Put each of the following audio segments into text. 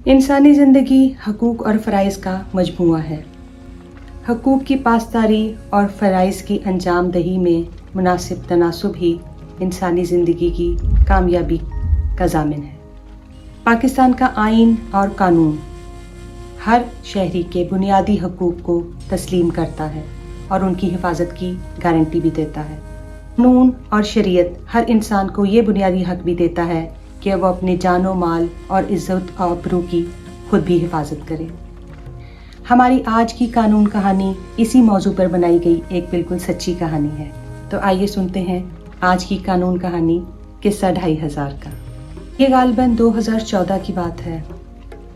इंसानी ज़िंदगी हकूक़ और फ़राइज़ का मजमूआ है। हकूक़ की पासदारी और फ़राइज़ की अंजाम दही में मुनासिब तनासुब ही इंसानी ज़िंदगी की कामयाबी का ज़ामिन है। पाकिस्तान का आइन और कानून हर शहरी के बुनियादी हकूक़ को तस्लीम करता है और उनकी हिफाजत की गारंटी भी देता है। कानून और शरीयत हर इंसान को ये बुनियादी हक भी देता है कि वो अपने जानो माल और इज़्ज़त आबरू की खुद भी हिफाजत करे। हमारी आज की कानून कहानी इसी मौजू पर बनाई गई एक बिल्कुल सच्ची कहानी है। तो आइए सुनते हैं आज की कानून कहानी किस्सा 2500 का। ये गालबन 2014 की बात है।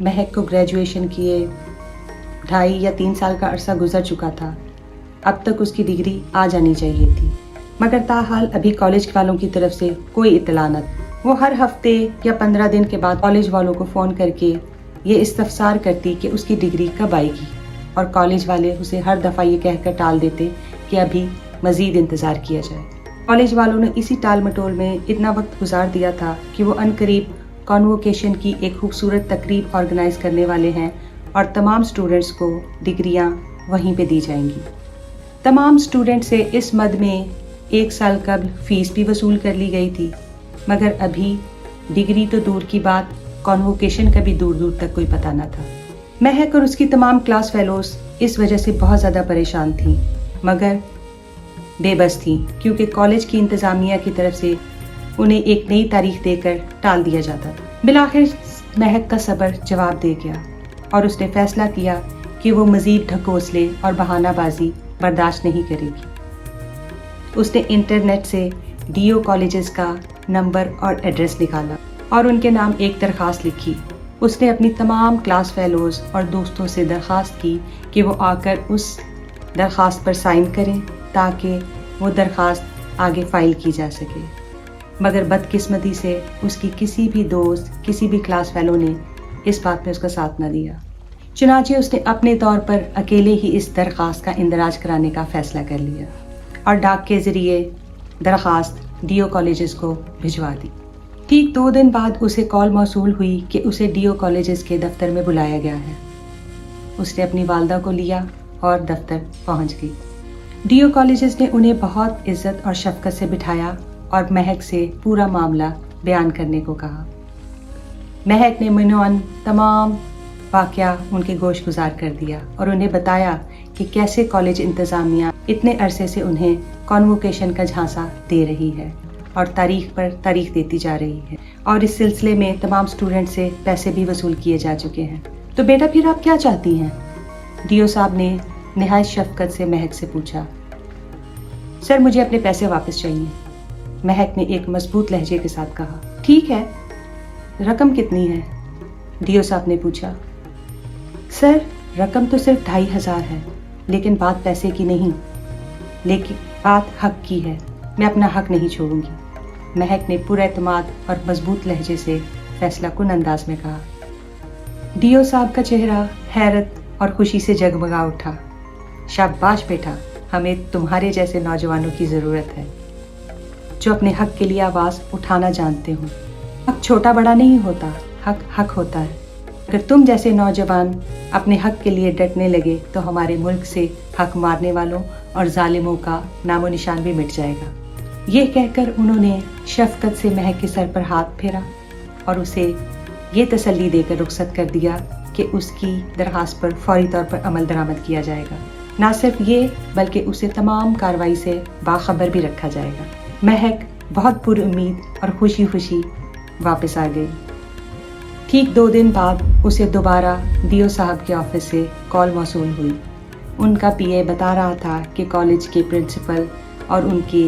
महक को ग्रेजुएशन किए 2.5 या 3 साल का अरसा गुजर चुका था। अब तक उसकी डिग्री आ जानी चाहिए थी, मगर ताहाल अभी कॉलेज वालों की तरफ से कोई इत्तला न थी। वो हर हफ्ते या 15 दिन के बाद कॉलेज वालों को फ़ोन करके ये इस्तफसार करती कि उसकी डिग्री कब आएगी, और कॉलेज वाले उसे हर दफ़ा ये कहकर टाल देते कि अभी मज़ीद इंतज़ार किया जाए। कॉलेज वालों ने इसी टाल मटोल में इतना वक्त गुजार दिया था कि वो अनकरीब कॉन्वोकेशन की एक खूबसूरत तकरीब ऑर्गेनाइज़ करने वाले हैं और तमाम स्टूडेंट्स को डिग्रियाँ वहीं पे दी जाएंगी। तमाम स्टूडेंट से इस मद में 1 साल कबल फ़ीस भी वसूल कर ली गई थी, मगर अभी डिग्री तो दूर की बात, कॉन्वोकेशन का भी दूर दूर तक कोई पता न था। महक और उसकी तमाम क्लास फेलोज इस वजह से बहुत ज़्यादा परेशान थीं, मगर बेबस थीं, क्योंकि कॉलेज की इंतज़ामिया की तरफ से उन्हें एक नई तारीख देकर टाल दिया जाता था। बिलाखिर महक का सब्र जवाब दे गया और उसने फ़ैसला किया कि वो मज़ीद ढकोसले और बहानाबाजी बर्दाश्त नहीं करेगी। उसने इंटरनेट से डीओ कॉलेजेस का नंबर और एड्रेस निकाला और उनके नाम एक दरख्वास्त लिखी। उसने अपनी तमाम क्लास फेलोज़ और दोस्तों से दरख्वास्त की कि वो आकर उस दरख्वास्त पर साइन करें ताकि वो दरख्वास्त आगे फ़ाइल की जा सके। मगर बदकिस्मती से उसकी किसी भी दोस्त, किसी भी क्लास फेलो ने इस बात में उसका साथ न दिया। चुनांचे उसने अपने तौर पर अकेले ही इस दरख्वास्त का इंदराज कराने का फ़ैसला कर लिया और डाक के ज़रिए दरख्वास्त डीओ कॉलेजेस को भिजवा दी। ठीक 2 दिन बाद उसे कॉल मौसूल हुई कि उसे डीओ कॉलेजेस के दफ्तर में बुलाया गया है। उसने अपनी वालदा को लिया और दफ्तर पहुंच गई। डीओ कॉलेजेस ने उन्हें बहुत इज्जत और शफकत से बिठाया और महक से पूरा मामला बयान करने को कहा। महक ने मिनोन तमाम वाक़या उनके गोश गुजार कर दिया और उन्हें बताया कि कैसे कॉलेज इंतज़ामिया इतने अरसे से उन्हें कॉन्वोकेशन का झांसा दे रही है और तारीख पर तारीख देती जा रही है, और इस सिलसिले में तमाम स्टूडेंट से पैसे भी वसूल किए जा चुके हैं। तो बेटा फिर आप क्या चाहती हैं? डीओ साहब ने निहायत शफकत से महक से पूछा। सर, मुझे अपने पैसे वापस चाहिए, महक ने एक मजबूत लहजे के साथ कहा। ठीक है, रकम कितनी है? डीओ साहब ने पूछा। सर, रकम तो सिर्फ 2500 है, लेकिन बात पैसे की नहीं, लेकिन बात हक की है। मैं अपना हक नहीं छोड़ूंगी, महक ने पूरा एतमाद और मजबूत लहजे से फैसला कुन अंदाज में कहा। डीओ साहब का चेहरा हैरत और खुशी से जगमगा उठा। शाबाश बेटा, हमें तुम्हारे जैसे नौजवानों की ज़रूरत है जो अपने हक के लिए आवाज़ उठाना जानते हो। हक छोटा बड़ा नहीं होता, हक हक होता है। अगर तुम जैसे नौजवान अपने हक के लिए डटने लगे तो हमारे मुल्क से हक मारने वालों और जालिमों का नामो निशान भी मिट जाएगा। ये कहकर उन्होंने शफकत से महक के सर पर हाथ फेरा और उसे ये तसल्ली देकर रुखसत कर दिया कि उसकी दरख्वास्त पर फौरी तौर पर अमल दरामद किया जाएगा। ना सिर्फ ये, बल्कि उसे तमाम कार्रवाई से बाखबर भी रखा जाएगा। महक बहुत पुरुम्मीद और खुशी खुशी वापस आ गई। ठीक 2 दिन बाद उसे दोबारा डीओ साहब के ऑफिस से कॉल मौसूल हुई। उनका पीए बता रहा था कि कॉलेज के प्रिंसिपल और उनके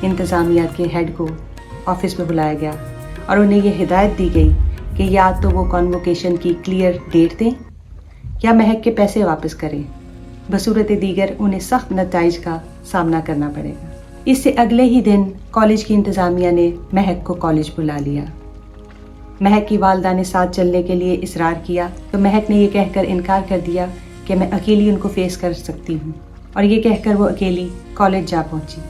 इंतज़ामिया के हेड को ऑफिस में बुलाया गया और उन्हें यह हिदायत दी गई कि या तो वो कॉन्वोकेशन की क्लियर डेट दें या महक के पैसे वापस करें, बसूरत दीगर उन्हें सख्त नताइज का सामना करना पड़ेगा। इससे अगले ही दिन कॉलेज की इंतज़ामिया ने महक को कॉलेज बुला लिया। महक की वालदा ने साथ चलने के लिए इसरार किया तो महक ने यह कहकर इनकार कर दिया कि मैं अकेली उनको फेस कर सकती हूँ, और ये कहकर वो अकेली कॉलेज जा पहुँची।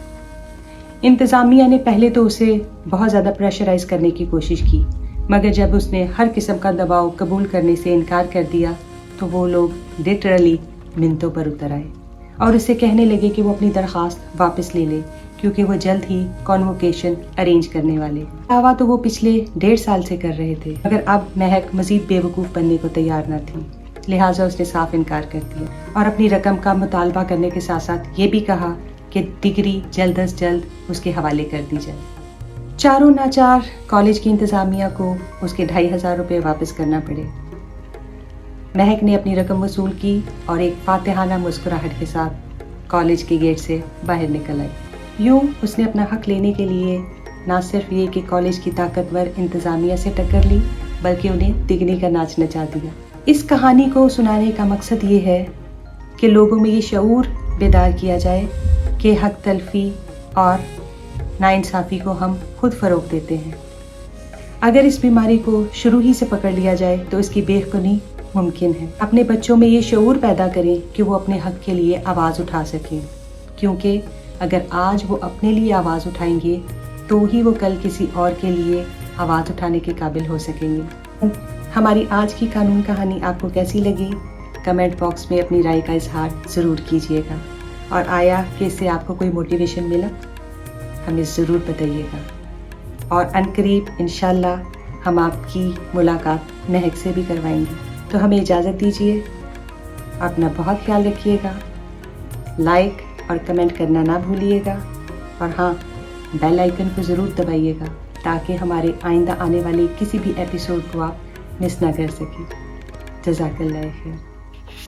इंतज़ामिया ने पहले तो उसे बहुत ज़्यादा प्रेशराइज़ करने की कोशिश की, مگر جب اس نے ہر قسم کا دباؤ قبول کرنے سے انکار کر دیا تو وہ لوگ لٹرلی منتوں پر اتر آئے اور اسے کہنے لگے کہ وہ اپنی درخواست واپس لے لے کیونکہ وہ جلد ہی کانووکیشن ارینج کرنے والے۔ دعویٰ تو وہ پچھلے 1.5 سال سے کر رہے تھے مگر اب مہک مزید بیوقوف بننے کو تیار نہ تھی، لہٰذا اس نے صاف انکار کر دیا اور اپنی رقم کا مطالبہ کرنے کے ساتھ ساتھ یہ بھی کہا کہ ڈگری جلد از جلد اس کے حوالے کر دی جائے۔ چاروں ناچار کالج کی انتظامیہ کو اس کے 2,500 روپے واپس کرنا پڑے۔ مہک نے اپنی رقم وصول کی اور ایک فاتحانہ مسکراہٹ کے ساتھ کالج کے گیٹ سے باہر نکل آئی۔ یوں اس نے اپنا حق لینے کے لیے نہ صرف یہ کہ کالج کی طاقتور انتظامیہ سے ٹکر لی بلکہ انہیں تگنی کا ناچ نچا دیا۔ اس کہانی کو سنانے کا مقصد یہ ہے کہ لوگوں میں یہ شعور بیدار کیا جائے کہ حق تلفی اور ناانصافی کو ہم خود فروغ دیتے ہیں۔ اگر اس بیماری کو شروع ہی سے پکڑ لیا جائے تو اس کی بے خونی ممکن ہے۔ اپنے بچوں میں یہ شعور پیدا کریں کہ وہ اپنے حق کے لیے آواز اٹھا سکیں، کیونکہ اگر آج وہ اپنے لیے آواز اٹھائیں گے تو ہی وہ کل کسی اور کے لیے آواز اٹھانے کے قابل ہو سکیں گے۔ ہماری آج کی قانون کہانی آپ کو کیسی لگی؟ کمنٹ باکس میں اپنی رائے کا اظہار ضرور کیجیے گا، اور آیا کہ اس سے آپ کو کوئی موٹیویشن ملا؟ ہمیں ضرور بتائیے گا، اور عنقریب انشاءاللہ ہم آپ کی ملاقات مہک سے بھی کروائیں گے۔ تو ہمیں اجازت دیجیے، اپنا بہت خیال رکھیے گا، لائک اور کمنٹ کرنا نہ بھولیے گا، اور ہاں بیل آئیکن کو ضرور دبائیے گا تاکہ ہمارے آئندہ آنے والے کسی بھی ایپیسوڈ کو آپ مس نہ کر سکیں۔ جزاک اللہ خیر۔